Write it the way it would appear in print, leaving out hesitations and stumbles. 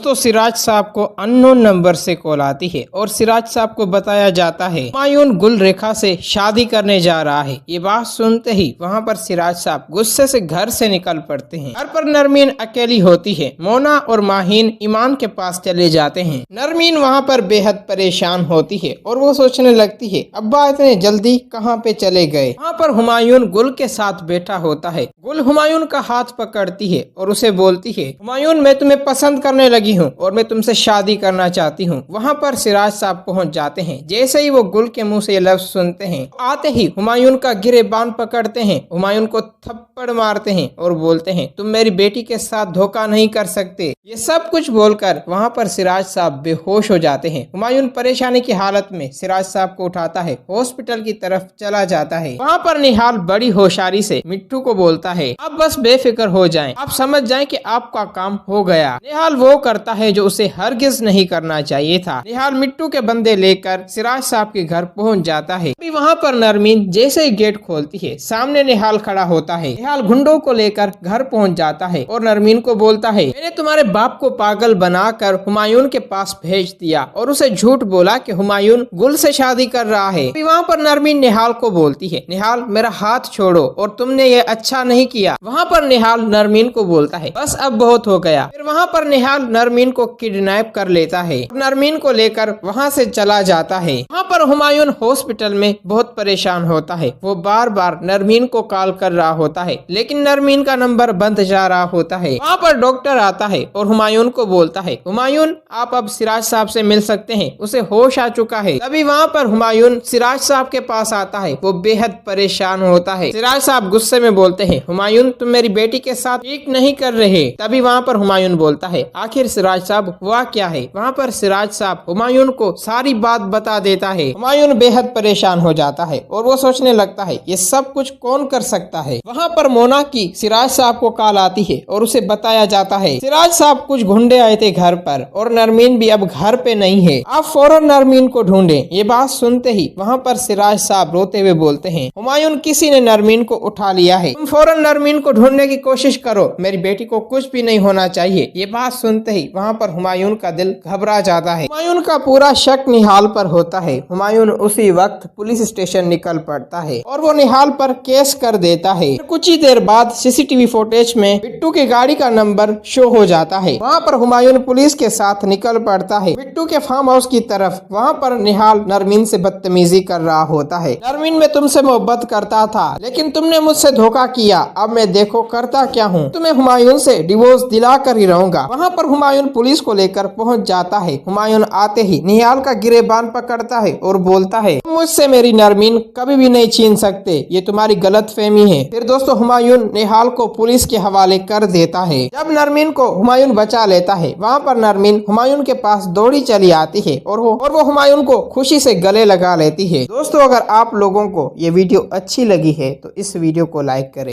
दोस्तों सिराज साहब को अननोन नंबर से कॉल आती है और सिराज साहब को बताया जाता है हुमायूं गुल रेखा से शादी करने जा रहा है। ये बात सुनते ही वहाँ पर सिराज साहब गुस्से से घर से निकल पड़ते हैं। घर पर नरमीन अकेली होती है। मोना और माहीन ईमान के पास चले जाते हैं। नरमीन वहाँ पर बेहद परेशान होती है और वो सोचने लगती है अब्बा इतने जल्दी कहाँ पे चले गए। वहाँ पर हुमायूं गुल के साथ बैठा होता है। गुल हुमायूं का हाथ पकड़ती है और उसे बोलती है हुमायूं मैं तुम्हें पसंद करने लगी हूँ और मैं तुमसे शादी करना चाहती हूँ। वहाँ पर सिराज साहब पहुँच जाते हैं। जैसे ही वो गुल के मुंह से ये लफ्ज सुनते हैं आते ही हुमायूं का गिरेबान पकड़ते हैं, हुमायूं को थप्पड़ मारते हैं और बोलते हैं तुम मेरी बेटी के साथ धोखा नहीं कर सकते। ये सब कुछ बोलकर वहाँ पर सिराज साहब बेहोश हो जाते हैं। हुमायूं परेशानी की हालत में सिराज साहब को उठाता है, हॉस्पिटल की तरफ चला जाता है। वहाँ पर निहाल बड़ी होशियारी से मिट्टू को बोलता है आप बस बेफिक्र हो जाएं, आप समझ जाएं कि आपका काम हो गया। निहाल वो करता है जो उसे हरगिज नहीं करना चाहिए था। निहाल मिट्टू के बंदे लेकर सिराज साहब के घर पहुंच जाता है। अभी वहाँ पर नरमीन जैसे ही गेट खोलती है सामने निहाल खड़ा होता है। निहाल गुंडों को लेकर घर पहुंच जाता है और नरमीन को बोलता है मैंने तुम्हारे बाप को पागल बनाकर हुमायूं के पास भेज दिया और उसे झूठ बोला कि हुमायूं गुल से शादी कर रहा है। अभी वहाँ पर नरमीन निहाल को बोलती है निहाल मेरा हाथ छोड़ो और तुमने ये अच्छा नहीं किया। वहाँ पर निहाल नरमीन को बोलता है बस अब बहुत हो गया। फिर वहाँ पर निहाल नरमीन को किडनैप कर लेता है। नरमीन को लेकर वहाँ से चला जाता है। वहाँ पर हुमायूं हॉस्पिटल में बहुत परेशान होता है। वो बार बार नरमीन को कॉल कर रहा होता है लेकिन नरमीन का नंबर बंद जा रहा होता है। वहाँ पर डॉक्टर आता है और हुमायूं को बोलता है हुमायूं आप अब सिराज साहब से मिल सकते हैं, उसे होश आ चुका है। तभी वहाँ पर हुमायूं सिराज साहब के पास आता है। वो बेहद परेशान होता है। सिराज साहब गुस्से में बोलते हैं हुमायूं तुम मेरी बेटी के साथ ठीक नहीं कर रहे। तभी वहाँ पर हुमायूं बोलता है आखिर सिराज साहब हुआ क्या है। वहाँ पर सिराज साहब हुमायूं को सारी बात बता देता है। हुमायूं बेहद परेशान हो जाता है और वो सोचने लगता है ये सब कुछ कौन कर सकता है। वहाँ पर मोना की सिराज साहब को कॉल आती है और उसे बताया जाता है सिराज साहब कुछ गुंडे आए थे घर पर और नरमीन भी अब घर पे नहीं है, आप फौरन नरमीन को ढूंढे। ये बात सुनते ही वहाँ पर सिराज साहब रोते हुए बोलते हैं हुमायूं किसी ने नरमीन को उठा लिया है, तुम फौरन नरमीन को ढूंढने की कोशिश करो, मेरी बेटी को कुछ भी नहीं होना चाहिए। ये बात सुनते ही वहाँ पर हुमायूं का दिल घबरा जाता है। हुमायूं का पूरा शक निहाल पर होता है। हुमायूं उसी वक्त पुलिस स्टेशन निकल पड़ता है और वो निहाल पर केस कर देता है। कुछ ही देर बाद सीसीटीवी फुटेज में बिट्टू की गाड़ी का नंबर शो हो जाता है। वहाँ पर हुमायूं पुलिस के साथ निकल पड़ता है बिट्टू के फार्म हाउस की तरफ। वहाँ पर निहाल नरमीन से बदतमीजी कर रहा होता है। नरमीन मैं तुमसे मोहब्बत करता था लेकिन तुमने मुझसे धोखा किया, अब मैं देखो करता क्या हूँ, तुम्हें हुमायूं से डिवोर्स दिला कर ही रहूंगा। वहाँ पर हुमायूं पुलिस को लेकर पहुँच जाता है। हुमायूं आते ही निहाल का गिरेबान पकड़ता है और बोलता है मुझसे मेरी नरमीन कभी भी नहीं छीन सकते, ये तुम्हारी गलतफहमी है। फिर दोस्तों हुमायूं निहाल को पुलिस के हवाले कर देता है। जब नरमीन को हुमायूं बचा लेता है वहाँ पर नरमीन हुमायूं के पास दौड़ी चली आती है और वो हुमायूं को खुशी से गले लगा लेती है। दोस्तों अगर आप लोगों को ये वीडियो अच्छी लगी है तो इस वीडियो को लाइक करें।